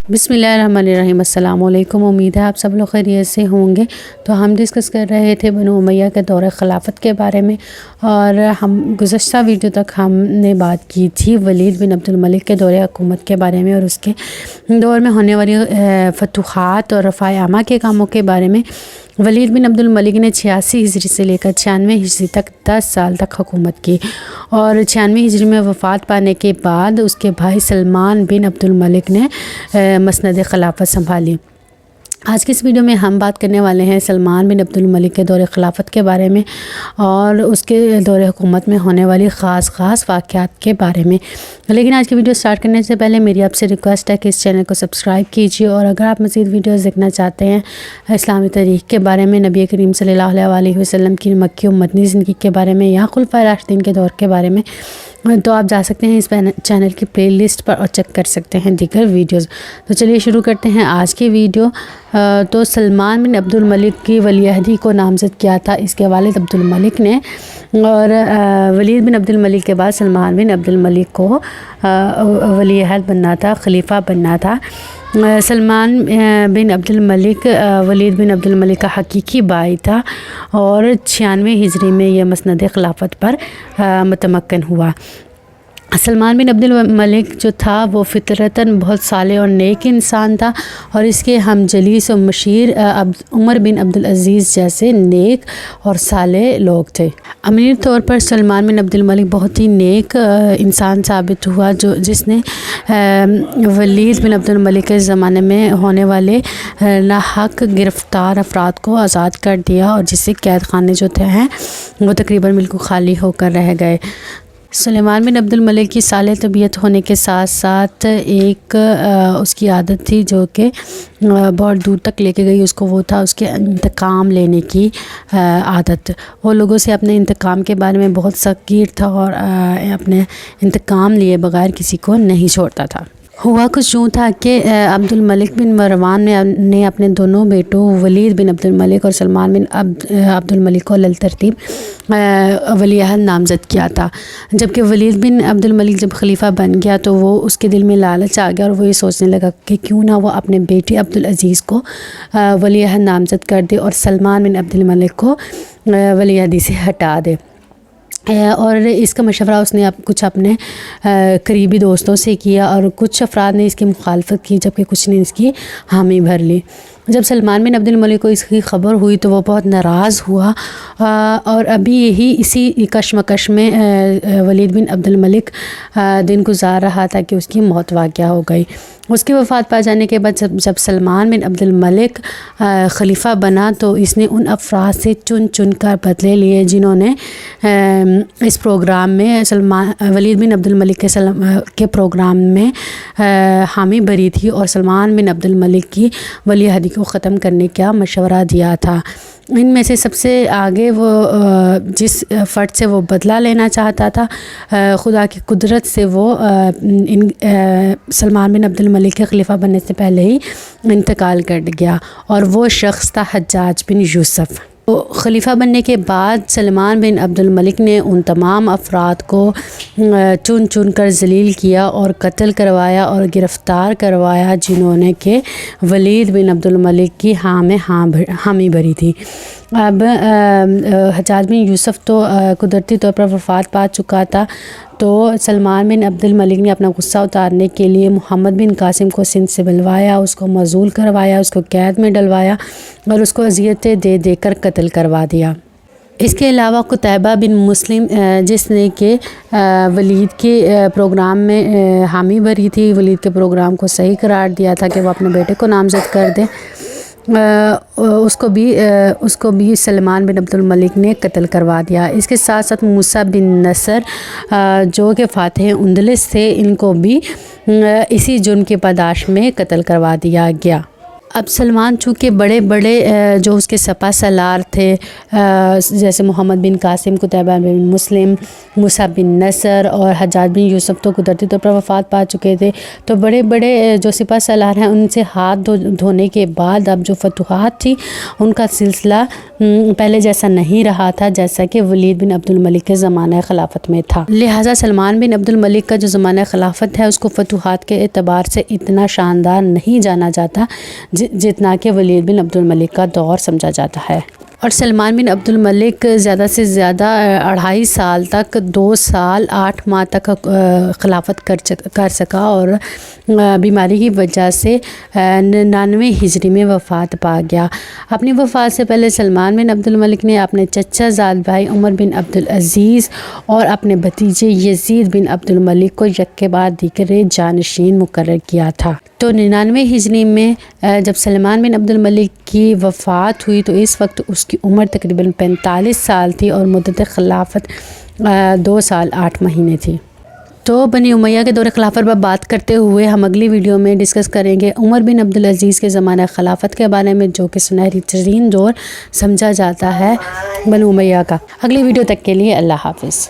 بسم اللہ الرحمن الرحیم۔ السلام علیکم، امید ہے آپ سب لوگ خیریت سے ہوں گے۔ تو ہم ڈسکس کر رہے تھے بنو امیہ کے دور خلافت کے بارے میں، اور ہم گزشتہ ویڈیو تک ہم نے بات کی تھی ولید بن عبد الملک کے دور حکومت کے بارے میں، اور اس کے دور میں ہونے والی فتوحات اور رفع عامہ کے کاموں کے بارے میں۔ ولید بن عبد الملک نے 86 ہجری سے لے کر 96 ہجری تک 10 سال تک حکومت کی، اور 96 ہجری میں وفات پانے کے بعد اس کے بھائی سلمان بن عبد الملک نے مسند خلافت سنبھالی۔ آج کی اس ویڈیو میں ہم بات کرنے والے ہیں سلمان بن عبد الملک کے دور خلافت کے بارے میں اور اس کے دور حکومت میں ہونے والی خاص واقعات کے بارے میں۔ لیکن آج کی ویڈیو سٹارٹ کرنے سے پہلے میری آپ سے ریکویسٹ ہے کہ اس چینل کو سبسکرائب کیجیے، اور اگر آپ مزید ویڈیوز دیکھنا چاہتے ہیں اسلامی تاریخ کے بارے میں، نبی کریم صلی اللہ علیہ وسلم کی مکی و مدنی زندگی کے بارے میں، یا خلفائے راشدین کے دور کے بارے میں، تو آپ جا سکتے ہیں اس چینل کی پلے لسٹ پر اور چیک کر سکتے ہیں دیگر ویڈیوز۔ تو چلیے شروع کرتے ہیں آج کی ویڈیو۔ تو سلمان بن عبد الملک کی ولی عہدی کو نامزد کیا تھا اس کے والد عبد الملک نے، اور ولید بن عبد الملک کے بعد سلمان بن عبد الملک کو ولی عہد بننا تھا، خلیفہ بننا تھا۔ سلمان بن عبد الملک ولید بن عبد الملک کا حقیقی بھائی تھا، اور 96 ہجری میں یہ مسند خلافت پر متمکن ہوا۔ سلمان بن عبد الملک جو تھا وہ فطرتاً بہت صالح اور نیک انسان تھا، اور اس کے ہم جلیس و مشیر عمر بن عبدالعزیز جیسے نیک اور صالح لوگ تھے۔ عملی طور پر سلمان بن عبد الملک بہت ہی نیک انسان ثابت ہوا، جس نے ولید بن عبد الملک کے زمانے میں ہونے والے ناحق گرفتار افراد کو آزاد کر دیا، اور جس سے قید خانے جو تھے وہ تقریباً بالکل خالی ہو کر رہ گئے۔ سلیمان بن عبد الملک کی صالح طبیعت ہونے کے ساتھ ساتھ ایک اس کی عادت تھی جو کہ بہت دور تک لے کے گئی اس کو، وہ تھا اس کے انتقام لینے کی عادت۔ وہ لوگوں سے اپنے انتقام کے بارے میں بہت سخت گیر تھا، اور اپنے انتقام لیے بغیر کسی کو نہیں چھوڑتا تھا۔ ہوا کچھ یوں تھا کہ عبد الملک بن مروان نے اپنے دونوں بیٹوں ولید بن عبد الملک اور سلمان بن عبد الملک کو ترتیب ولی عہد نامزد کیا تھا۔ جبکہ ولید بن عبد الملک جب خلیفہ بن گیا تو وہ اس کے دل میں لالچ آ گیا، اور وہ یہ سوچنے لگا کہ کیوں نہ وہ اپنے بیٹے عبدالعزیز کو ولی عہد نامزد کر دے، اور سلمان بن عبد الملک کو ولی عہدی سے ہٹا دے۔ اور اس کا مشورہ اس نے کچھ اپنے قریبی دوستوں سے کیا، اور کچھ افراد نے اس کی مخالفت کی، جبکہ کچھ نے اس کی حامی بھر لی۔ جب سلمان بن عبد الملک کو اس کی خبر ہوئی تو وہ بہت ناراض ہوا، اور ابھی اسی کشمکش میں ولید بن عبد الملک دن گزار رہا تھا کہ اس کی موت واقع ہو گئی۔ اس کی وفات پا جانے کے بعد جب سلمان بن عبد الملک خلیفہ بنا تو اس نے ان افراد سے چن کر بدلے لیے جنہوں نے اس پروگرام میں ولید بن عبد الملک کے پروگرام میں حامی بھری تھی، اور سلمان بن عبد الملک کی ولی عہدی کو ختم کرنے کا مشورہ دیا تھا۔ ان میں سے سب سے آگے وہ جس فرد سے وہ بدلہ لینا چاہتا تھا، خدا کی قدرت سے وہ سلمان بن عبد الملک کے خلیفہ بننے سے پہلے ہی انتقال کر گیا، اور وہ شخص تھا حجاج بن یوسف۔ خلیفہ بننے کے بعد سلمان بن عبد الملک نے ان تمام افراد کو چن کر ذلیل کیا اور قتل کروایا اور گرفتار کروایا جنہوں نے کہ ولید بن عبد الملک کی حامی بھری تھی۔ اب حجاج بن یوسف تو قدرتی طور پر وفات پا چکا تھا، تو سلمان بن عبد الملک نے اپنا غصہ اتارنے کے لیے محمد بن قاسم کو سندھ سے بلوایا، اس کو معزول کروایا، اس کو قید میں ڈلوایا، اور اس کو اذیتیں دے کر قتل کروا دیا۔ اس کے علاوہ قتیبہ بن مسلم جس نے کہ ولید کے پروگرام میں حامی بھری تھی، ولید کے پروگرام کو صحیح قرار دیا تھا کہ وہ اپنے بیٹے کو نامزد کر دے، اس کو بھی سلمان بن عبد الملک نے قتل کروا دیا۔ اس کے ساتھ ساتھ موسیٰ بن نصر جو کہ فاتح اندلس تھے، ان کو بھی اسی جرم کی پاداش میں قتل کروا دیا گیا۔ اب سلمان چونکہ بڑے بڑے جو اس کے سپہ سالار تھے جیسے محمد بن قاسم، قتیبہ بن مسلم، موسیٰ بن نصر اور حجاج بن یوسف تو قدرتی طور پر وفات پا چکے تھے، تو بڑے بڑے جو سپہ سالار ہیں ان سے ہاتھ دھونے کے بعد اب جو فتوحات تھی ان کا سلسلہ پہلے جیسا نہیں رہا تھا جیسا کہ ولید بن عبد الملک کے زمانہ خلافت میں تھا۔ لہٰذا سلمان بن عبد الملک کا جو زمانہ خلافت ہے اس کو فتوحات کے اعتبار سے اتنا شاندار نہیں جانا جاتا جتنا کہ ولید بن عبد الملک کا دور سمجھا جاتا ہے۔ اور سلمان بن عبد الملک زیادہ سے زیادہ 2.5 سال تک 2 سال 8 ماہ تک خلافت کر سکا اور بیماری کی وجہ سے 99 ہجری میں وفات پا گیا۔ اپنی وفات سے پہلے سلمان بن عبد الملک نے اپنے چچا زاد بھائی عمر بن عبد العزیز اور اپنے بھتیجے یزید بن عبد الملک کو یک کے بعد دیگر جانشین مقرر کیا تھا۔ تو 99 ہجری میں جب سلمان بن عبد الملک کی وفات ہوئی تو اس وقت اس کی عمر تقریباً 45 سال تھی اور مدت خلافت 2 سال 8 مہینے تھی۔ تو بنی امیہ کے دور خلافت پر بات کرتے ہوئے ہم اگلی ویڈیو میں ڈسکس کریں گے عمر بن عبد العزیز کے زمانہ خلافت کے بارے میں، جو کہ سنہری ترین دور سمجھا جاتا ہے بنی امیہ کا۔ اگلی ویڈیو تک کے لیے اللہ حافظ۔